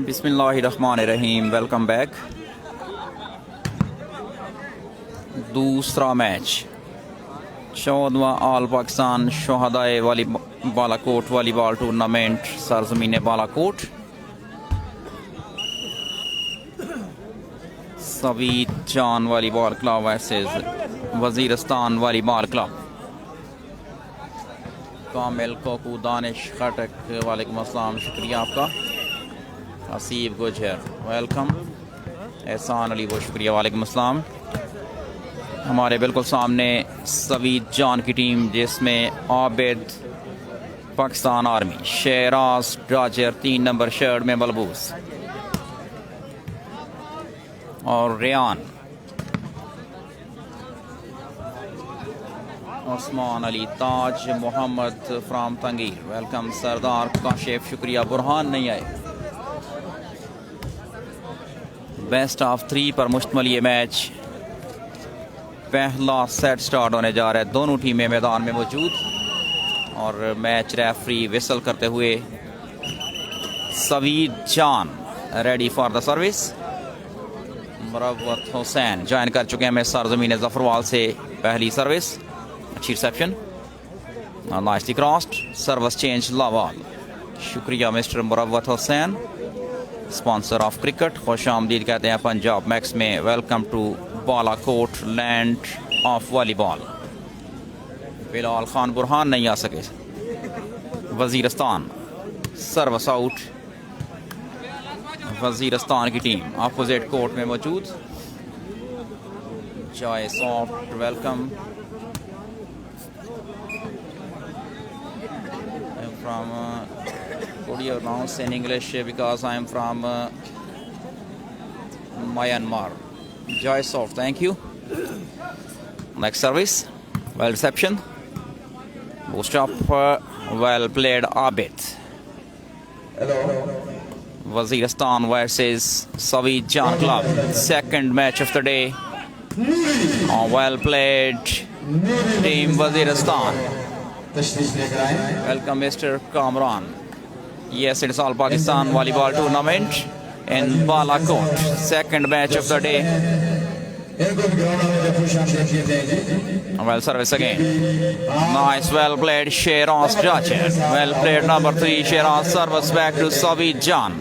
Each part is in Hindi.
बिस्मिल्लाहिर्रहमानिर्रहीम। Welcome back. दूसरा मैच 14वां ऑल पाकिस्तान शोहदाए वाली बालाकोट वॉलीबॉल टूर्नामेंट सरजमीन Balakot. Saveed Jan volleyball club versus Waziristan volleyball club. Kamil Koku Danish Khattak वालेकुम अस्सलाम, शुक्रिया आपका। हसीब गुजर वेलकम। एहसान अली वो शुक्रिया वालेकुम अस्सलाम। हमारे बिल्कुल सामने सवीद जान की टीम जिसमें Abid Pakistan army, Sheraz Rajar 3 number shirt में मलबूस और रेयान उस्मान अली ताज मोहम्मद फ्राम तंगीर वेलकम। सरदार काशिफ शुक्रिया। बुरहान नहीं आए। बेस्ट ऑफ 3 पर मुश्तमिल ये मैच। पहला सेट स्टार्ट होने जा रहा है। दोनों टीमें मैदान में मौजूद और मैच रेफरी विसल करते हुए Saveed Jan ready for the service. Murawwat Hussain join कर चुके हैं सरजमीन जफरवाल से। पहली सर्विस अच्छी reception, nicely crossed, service change लावाल। शुक्रिया mister Murawwat Hussain, sponsor of cricket. खुश आमदीद कहते हैं पंजाब मैक्स में। Welcome to Balakot land of volleyball. Bilal Khan Burhan नहीं आ सके। Waziristan service out. वजीरस्तान की टीम अपोजिट कोर्ट में मौजूद। Joy soft welcome from could you announce in English because I am from Myanmar. Joy Soft, thank you. Next service, well reception, boost up, well played Abid. Hello. Waziristan versus Sawid Jan Club, second match of the day. Well played team Waziristan. Welcome Mr. Kamran. Yes, it's all Pakistan volleyball tournament in Balakot. Second match of the day. Well service again. Nice, well played Sheraz Racher. Well played number 3 Sheraz. Service back to Sawid Jan.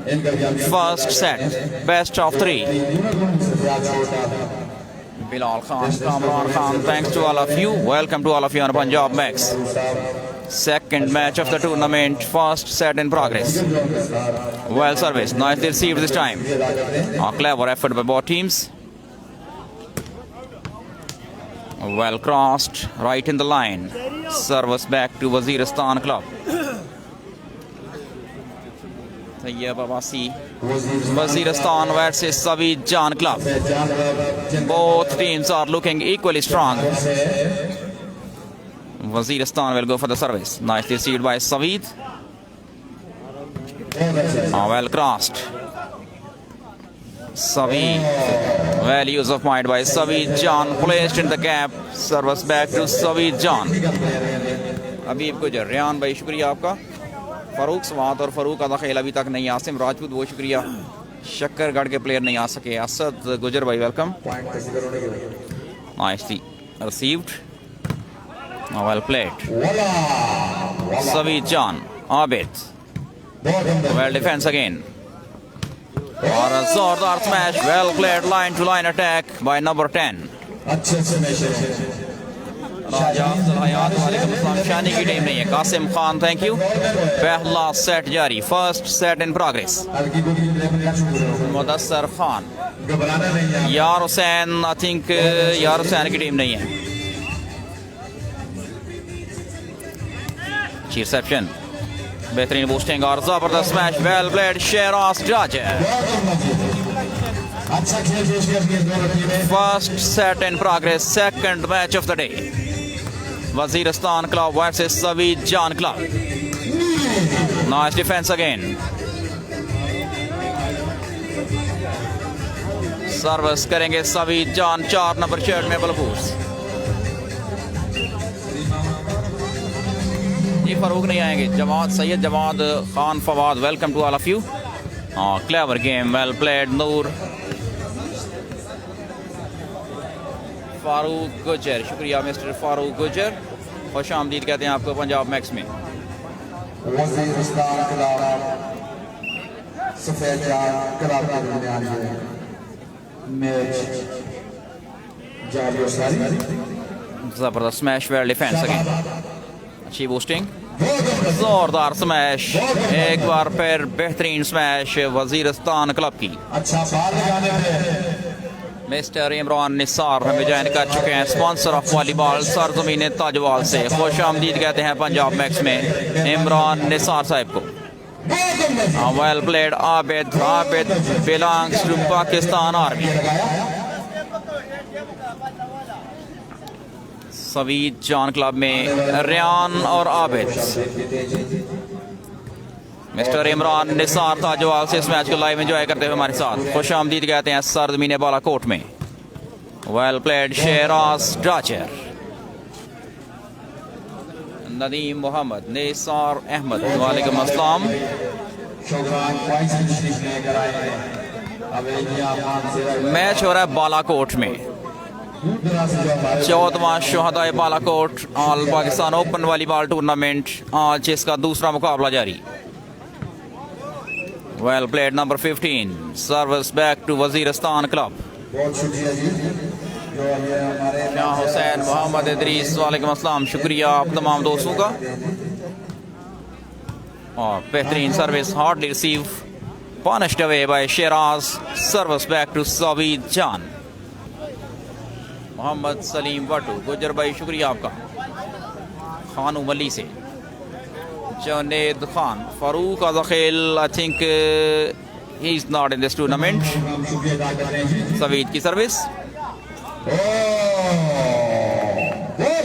First set, best of 3. Bilal Khan, Kamran Khan, thanks to all of you. Welcome to all of you on Punjab Max. Second match of the tournament, first set in progress. Well service, nicely received this time. A clever effort by both teams. Well crossed, right in the line. Service back to Waziristan Club. Tayyab Abbasi, Waziristan versus Sawid Jan Club. Both teams are looking equally strong. Waziristan will go for the service. Nicely received by Sawid. Well crossed. Sawid. Well use of mind by Sawid Jan. Placed in the gap. Service back to Sawid Jan. अबीब गुजर, रेयान भाई शुक्रिया आपका। फ़ारूक स्वात और फ़ारूक अदा खेल अभी तक नहीं। आसिम राजपूत बहुत शुक्रिया। शक्करगढ़ के प्लेयर नहीं आ सके। असद गुजर भाई welcome. Nicely received. Well played. Sawid Jan, Abid. Well defense again. Or a Zordar smash. Well played line to line attack by number 10. Raja सलाहियात वालेकुम अस्सलाम। शानी की टीम नहीं है। Kasim Khan thank you. पहला सेट जारी। First set in progress. Mudassar Khan, यार हुसैन, आई थिंक यार हुसैन की टीम नहीं है। रिसेप्शन बेहतरीन बूस्टिंग और जबरदस्त smash, well played Sheraz Jajer. First set in progress, second match of the day, Waziristan club versus Saveed Jan club. Nice defence again, service करेंगे सवीद जान, 4 नंबर शर्ट में बलबूस। जी फारूक नहीं आएंगे, Jawad Syed Jawad Khan Fawad, welcome to all of you. Clever game, well played Noor. Farooq Gujjar, शुक्रिया मिस्टर फारूक गुजर, खुश आमदीद कहते हैं आपको पंजाब मैक्स में। जबरदस्त स्मैश, वेल डिफेंस अगेन, अच्छी बूस्टिंग, जोरदार स्मैश, एक बार फिर बेहतरीन स्मैश वजीरिस्तान क्लब की। मिस्टर इमरान निसार हमें ज्वाइन कर चुके हैं, स्पॉन्सर ऑफ वॉलीबॉल सरजमीन ताजवाल से। खुश आमदीद कहते हैं पंजाब मैक्स में इमरान निसार साहब को। Well played Abid, Abid belongs to Pakistan army. Saveed Jan club में रियान और आबिद। मिस्टर इमरान निसार ताजवाल से इस मैच को लाइव एंजॉय करते हुए हमारे साथ। खुश आमदीद कहते हैं सरजमीन बालाकोट में। Well played Sheraz Jajer. नदीम मोहम्मद, निसार अहमद, वालेकुम अस्सलाम। मैच हो रहा है बालाकोट में, 14वां शोहदाए Balakot all Pakistan open volleyball tournament, आज इसका दूसरा मुकाबला जारी। Well played number 15, service back to Waziristan club. Shah Hussain, Mohammad Idris, वालेकुम अस्सलाम, शुक्रिया आप तमाम दोस्तों का। और बेहतरीन service, hardly receive, punished away by Sheraz, service back to Saveed Jan. Mohammad Salim वाटू, गुजर भाई शुक्रिया आपका। खानू मली से Junaid Khan, Farooq Azakhel, I think he is not in this tournament. Saveed की service,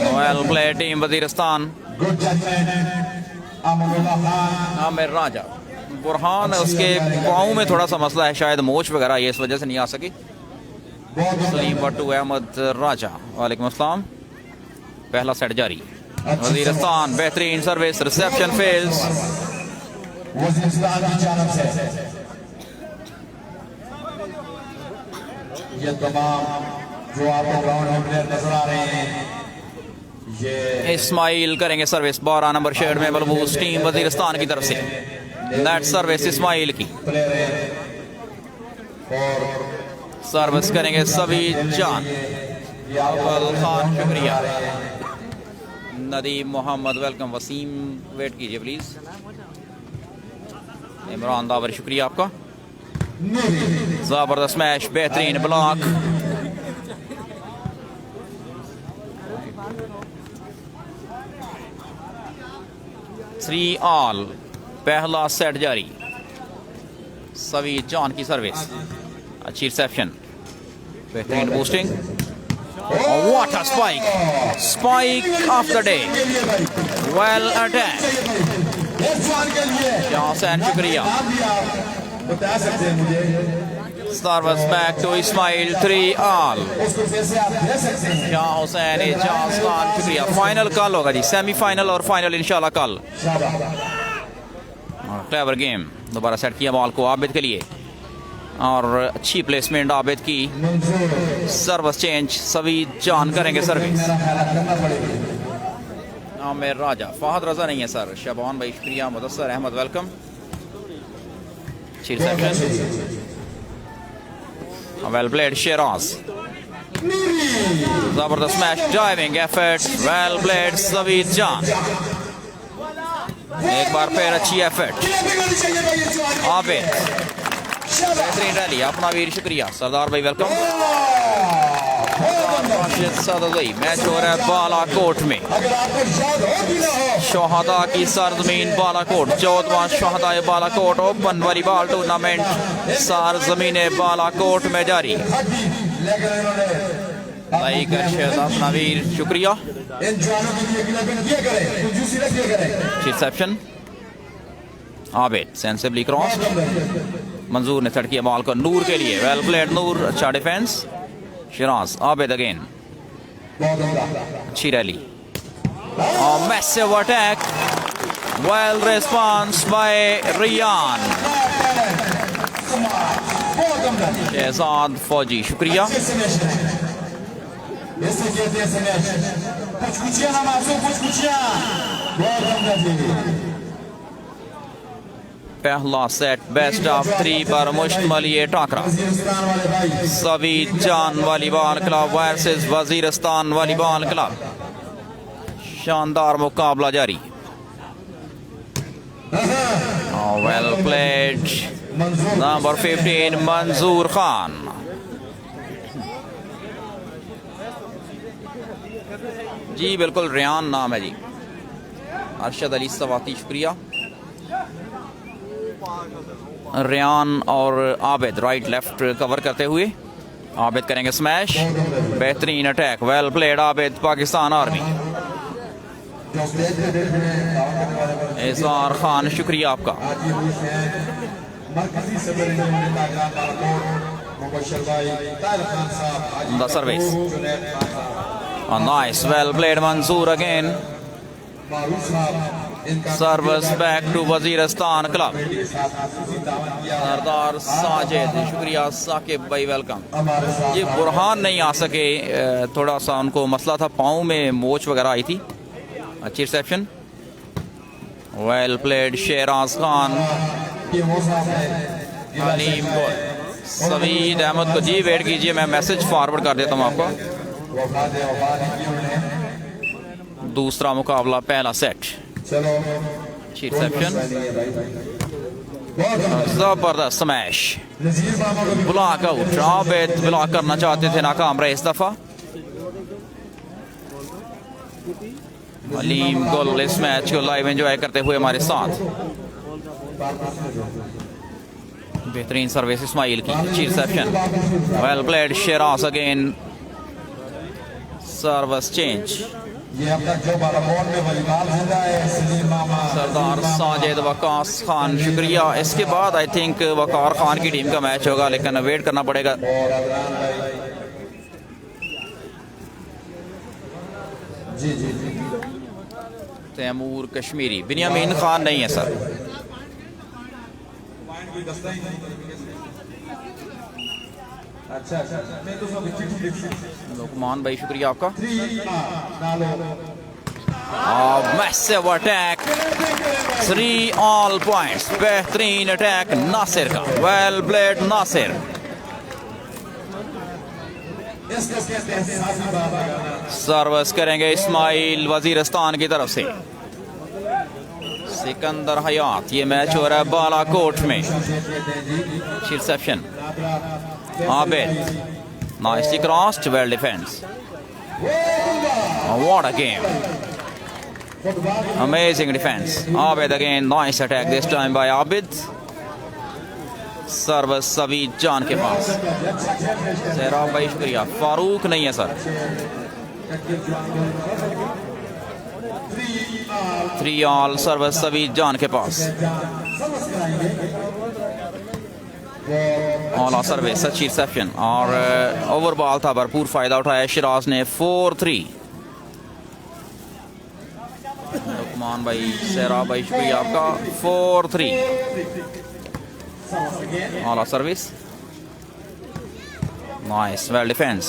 well play team Waziristan. Amir Raja, Burhan उसके पाँव में थोड़ा सा मसला है, शायद मोच वगैरह, ये इस वजह से नहीं आ सकी। सलीम भट्टू, अहमद राजा, वालेकुम अस्सलाम। पहला सेट जारी, वजीरिस्तान बेहतरीन सर्विस, रिसेप्शन फेल्स। ये तमाम जो आपको ग्राउंड में प्लेयर नजर आ रहे हैं, ये इस्माइल करेंगे सर्विस, 12 नंबर शर्ट में बलबूस, टीम वजीरिस्तान की तरफ से। नेट सर्विस इस्माइल की, सर्विस करेंगे सवीद जान। अव्वल खान शुक्रिया। नदीम मोहम्मद वेलकम। वसीम वेट कीजिए प्लीज। इमरान दावर शुक्रिया आपका। जबरदस्त मैच, बेहतरीन ब्लॉक। थ्री ऑल, पहला सेट जारी। सवीद जान की सर्विस, अच्छी रिसेप्शन, बेहतरीन boosting. What a spike, spike of the day, well attack. Hussain शुक्रिया। Service back to Ismail, 3 all. Shah Hussain, Ejaz Khan शुक्रिया। फाइनल कल होगा जी, सेमीफाइनल और फाइनल इंशाल्लाह कल। क्लेवर गेम, दोबारा सेट किया बॉल को आबिद के लिए और अच्छी प्लेसमेंट आबिद की। सर्विस चेंज, सवीद जान करेंगे सर्विस। आमिर राजा, फहद रजा नहीं है सर। शबान भाई शुक्रिया। मुदस्सर अहमद वेलकम। अच्छी रिसेप्शन, वेल प्लेड शेराज। जबरदस्त match, driving effort, well played Saveed Jan. एक बार फिर अच्छी एफर्ट आबिद। बेहतरीन रैली, अपना वीर शुक्रिया। सरदार भाई वेलकम। राशिद सदवी। मैच हो रहा है बालाकोट में, शोहदा की सरजमीन बालाकोट। 14वां शोहदा बालाकोट ओपन वॉलीबॉल टूर्नामेंट सरजमीन बालाकोट में जारी। नवीर शुक्रिया। Reception Abid sensibly cross. Manzoor ने थड़की बॉल को नूर के लिए। वेल प्लेड नूर, अच्छा डिफेंस। शिराज आबिद अगेन, अच्छी rally. Massive attack, well response by Riyan. Shahzad Fauji शुक्रिया। पहला सेट बेस्ट ऑफ 3 पर मुश्तमिल ये टाकरा। सवीद Jan volleyball club versus Waziristan volleyball club. शानदार मुकाबला जारी। वेल प्लेड नंबर 15 मंजूर खान। जी बिल्कुल रियान नाम है जी। अरशद अली सवाती शुक्रिया। रियान और आबिद राइट लेफ्ट कवर करते हुए। आबिद करेंगे स्मैश, बेहतरीन attack. Well played Abid, Pakistan army. Ejar Khan शुक्रिया आपका। The service nice, well played Manzoor again. Service back to Waziristan club. Sardar Sajid शुक्रिया। साकिब भाई वेलकम। ये बुरहान नहीं आ सके, थोड़ा सा उनको मसला था, पाँव में मोच वगैरह आई थी। अच्छी reception, well played Sheraz Khan. Aleem Saveed Ahmed को जी वेट कीजिए, मैं मैसेज फॉरवर्ड कर देता हूँ आपको। दूसरा मुकाबला पहला सेट। रिसेप्शन, जबरदस्त smash, block out. Abid block करना चाहते थे, नाकाम रहे इस दफा। अलीम गुल इस मैच को लाइव एंजॉय करते हुए हमारे साथ। बेहतरीन सर्विस इस्माइल की। अच्छी reception, well played Sheraz again. Service change. Sardar Sajid Waqas Khan शुक्रिया। इसके बाद आई थिंक वकार खान की टीम का मैच होगा, लेकिन वेट करना पड़ेगा। तैमूर कश्मीरी। बिनियामीन खान नहीं है सर। लुकमान भाई शुक्रिया आपका। Massive attack, 3 all points. बेहतरीन अटैक नासिर का। Well played Nasir. सर्विस करेंगे इस्माइल वजीरिस्तान की तरफ से। सिकंदर हयात। ये मैच हो रहा है बालाकोट में। Reception Abid, nicely crossed, well defence. What a game, amazing defence. Abid again, nice attack this time by Abid. Service Saveed Jan के पास। सहराब भाई शुक्रिया। फारूक नहीं है sir. 3 all, service Saveed Jan के पास। ऑला सर्विस, अच्छी रिसेप्शन और ओवर बॉल था, भरपूर फायदा उठाया शिराज ने। 4-3। लुकमान भाई, सहराब भाई शुक्रिया आपका। 4-3। ऑला service, nice, well defence.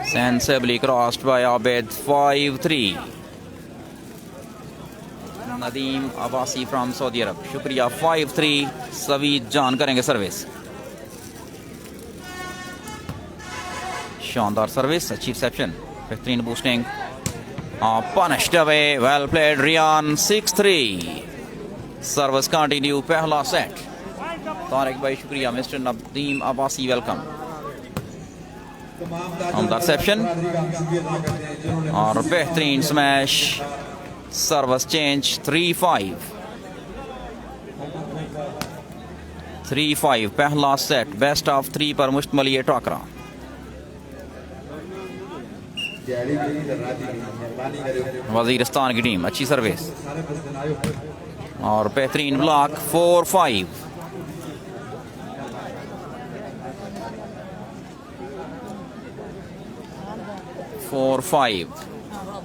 Sensibly crossed by Abid. 5-3. Nadeem Abbasi from Saudi Arabia शुक्रिया। 5-3। सवीद जान करेंगे सर्विस। शानदार सर्विस, अच्छी रिसेप्शन, बेहतरीन boosting. Punished away, well played Riyan. 6-3। Service continue. पहला सेट तारिक भाई शुक्रिया। Mister Nadeem Abbasi welcome. उम्दा रिसेप्शन और बेहतरीन स्मैश, सर्विस चेंज 3-5 पहला सेट बेस्ट ऑफ 3 पर मुश्तमिल ये टाकरा। वजीरिस्तान की टीम अच्छी सर्विस और बेहतरीन ब्लॉक 4-5।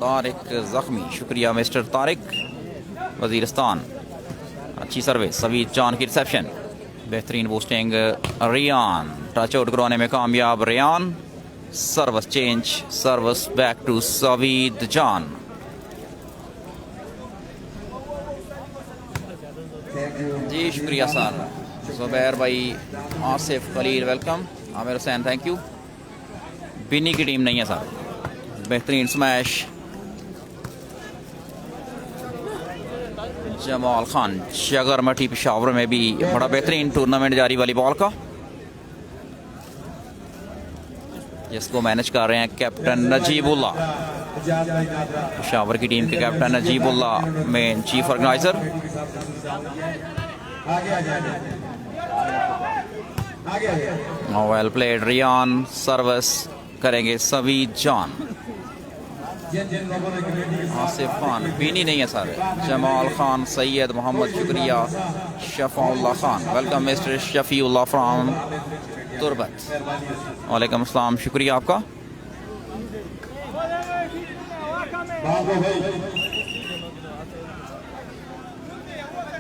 तारिक जख्मी शुक्रिया मिस्टर तारिक। वजीरिस्तान अच्छी सर्विस। सवीद जान की रिसेप्शन, बेहतरीन बूस्टिंग। रियान टच आउट करवाने में कामयाब। Rayan service change, service back to Saveed Jan. जी शुक्रिया सर। जुबैर भाई, Asif Khalil welcome. Amir Hussain thank you. Binni की टीम नहीं है सर। बेहतरीन स्मैश, जमाल खान शगर मठी पेशावर में भी बड़ा बेहतरीन टूर्नामेंट जारी वाली बॉल का, जिसको मैनेज कर रहे हैं कैप्टन नजीबुल्ला। पेशावर की टीम के captain Najibullah main chief organiser. Well played. Rayan service करेंगे सवीद जान। आसिफ खान बीनी नहीं है सर। जमाल खान, सैयद मोहम्मद शुक्रिया। Shafaullah Khan welcome mister Shafiullah from Turbat. वालेकुम अस्सलाम शुक्रिया आपका।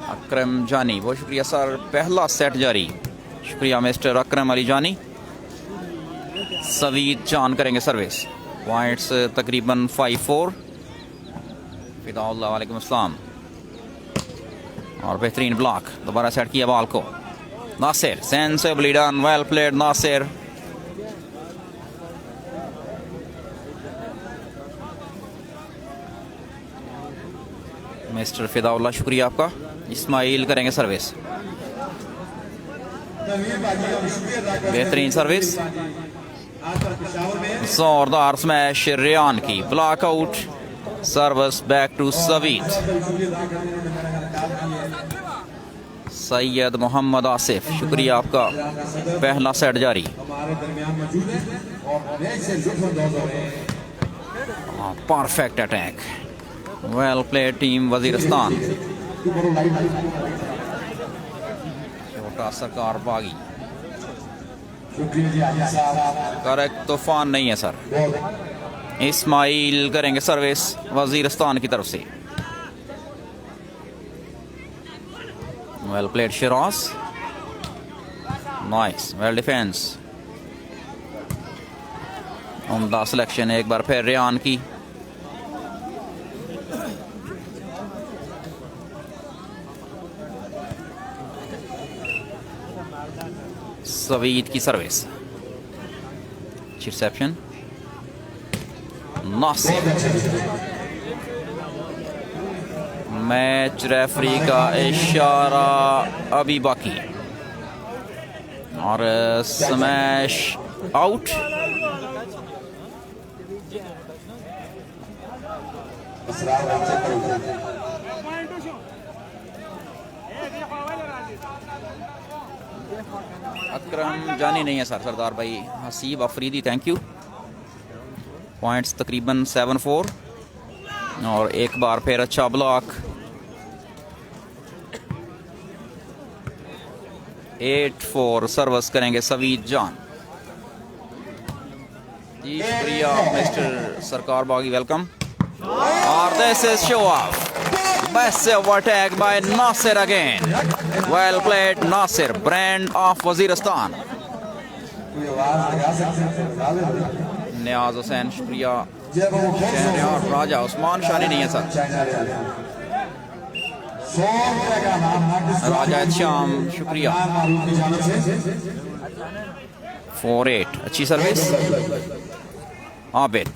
अकरम जानी बहुत शुक्रिया सर। पहला सेट जारी, शुक्रिया मिस्टर अकरम अली जानी। सवीद जान करेंगे सर्विस। पॉइंट्स तकरीबन 5-4। फिदाउल्लाह वालेकुम अस्सलाम। और बेहतरीन ब्लॉक, दोबारा सेट किया बॉल को। Nasir sensibly done, well played Nasir. Mister Fidaullah शुक्रिया आपका। इस्माइल करेंगे सर्विस। बेहतरीन सर्विस, जोरदार स्मैश रियान की। Block out, service back to Saveed. Syed Mohammad Asif शुक्रिया आपका। पहला सेट जारी। Perfect attack, well played team Waziristan. छोटा सरकार बागी। करेक्ट, तूफान नहीं है सर। इस्माइल करेंगे सर्विस वजीरिस्तान की तरफ से। Well played Shiraz, nice, well defence. उम्दा सिलेक्शन एक बार फिर रियान की। सवीद की service, reception. Nasir, match referee का इशारा अभी बाकी और स्मैश आउट। अकरम जानी नहीं है सर। सरदार भाई Haseeb Afridi thank you. Points तकरीबन 7-4 और एक बार फिर अच्छा ब्लॉक। 8-4 सर्विस करेंगे सवीद जान। जी शुक्रिया मिस्टर सरकार बागी, वेलकम। और this is show off, massive attack by Nasir again. Well played Nasir, brand of Waziristan. नियाज हुसैन शुक्रिया। शहरयार राजा उस्मान शानी नहीं है सर। राजा श्याम शुक्रिया। 4-8 अच्छी service. Abid,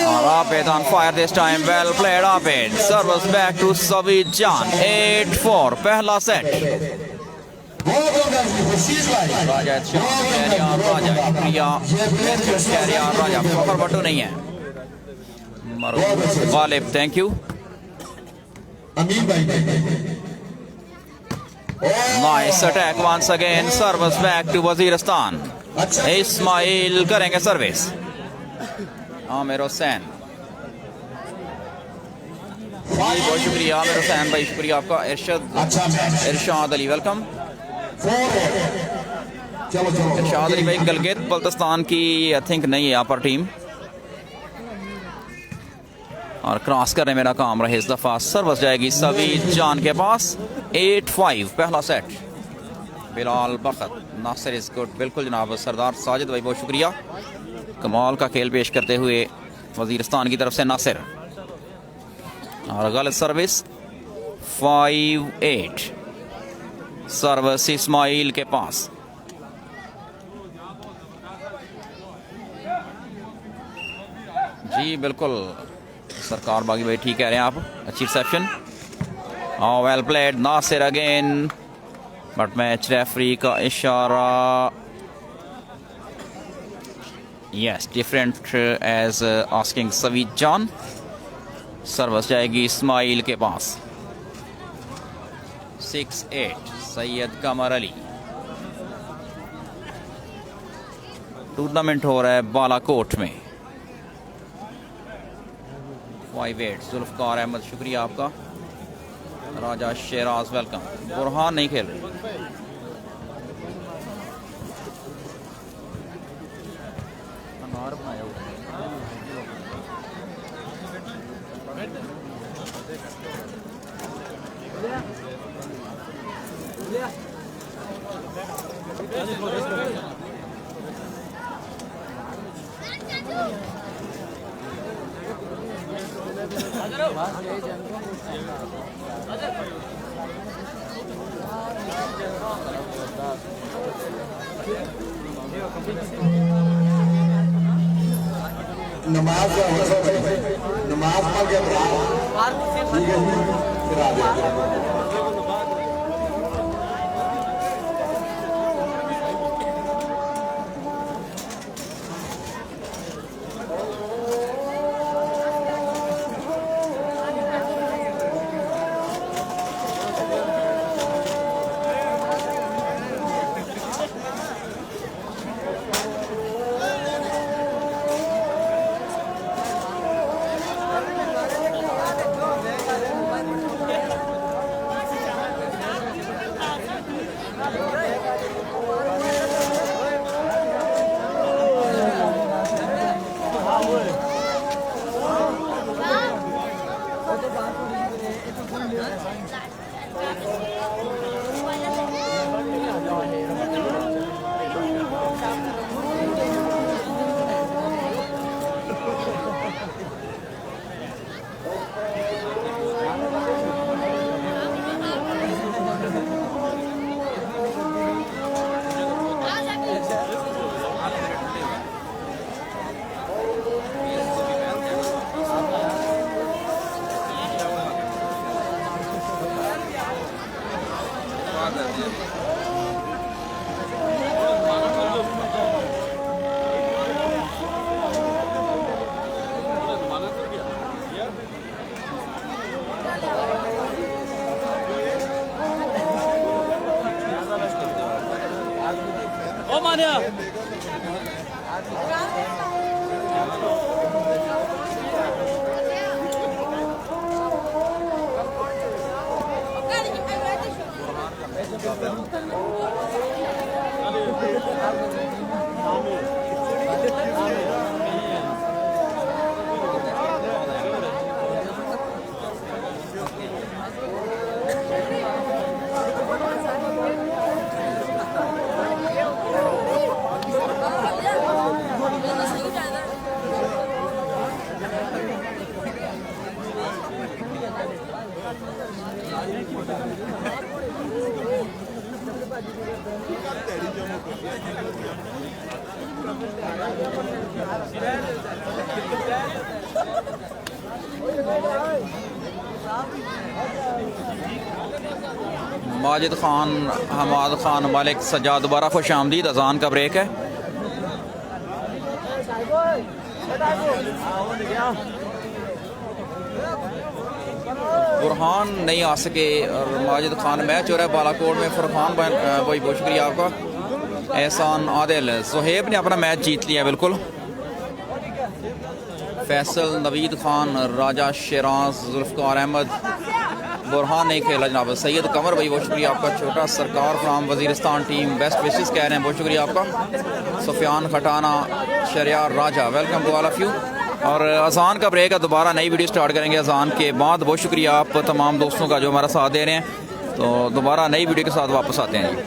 Abid on fire this time. Well played Abid. Service back to Savid Jan. 8-4 पहला सेट। राजा शहरियार राजा शुक्रिया शहरियार राजा फखर भट्टू नहीं है Ghalib thank you nice attack once again service back to Waziristan Ismail करेंगे सर्विस आमिर हुसैन बहुत शुक्रिया आमिर हुसैन भाई शुक्रिया आपका इरशाद अली वेलकम इरशाद अली भाई गिलगित बल्तिस्तान की आई थिंक नहीं है यहाँ पर टीम और क्रॉस करने में नाकाम रहे इस दफा सर्विस जाएगी सवीद जान के पास 8-5 पहला सेट बिलाल बखत नासिर इज गुड बिल्कुल जनाब सरदार साजिद भाई बहुत शुक्रिया कमाल का खेल पेश करते हुए वजीरिस्तान की तरफ से नासिर और गलत सर्विस 5-8 सर्विस इस्माइल के पास जी बिल्कुल सरकार बागी भाई ठीक कह रहे हैं आप अच्छी reception well played Nasir again but match referee का इशारा yes different edge asking Saveed Jan service जाएगी इस्माइल के पास 6-8 सैयद कमर अली टूर्नामेंट हो रहा है बालाकोट में 5-8 जुल्फकार अहमद शुक्रिया आपका राजा शेराज वेलकम बुरहान नहीं खेल रहे अनार बनाया हुआ नमाज नमाज पढ़ के ठीक है जी करा दे माजिद खान, हमाद खान, मालिक सज्जाद, दोबारा खुश आमदीद। अजान का ब्रेक है। बुरहान नहीं आ सके और माजिद खान मैच हो रहा है बालाकोट में। फुरखान भाई बहुत शुक्रिया आपका। एहसान आदिल, सुहेब ने अपना मैच जीत लिया बिल्कुल। फैसल, नवीद खान, राजा शेराज, जुल्फ़कार अहमद, बुरहान नहीं खेला जनाब। सैयद कमर भाई बहुत शुक्रिया आपका। छोटा सरकार from Waziristan team best wishes कह रहे हैं, बहुत शुक्रिया आपका। Sufiyan Khatana, Shahryar Raja, welcome to all of you. और अजान का ब्रेक है, दोबारा नई वीडियो स्टार्ट करेंगे अजान के बाद। बहुत शुक्रिया आप तमाम दोस्तों का जो हमारा साथ दे रहे हैं। तो दोबारा नई वीडियो के साथ वापस आते हैं जी।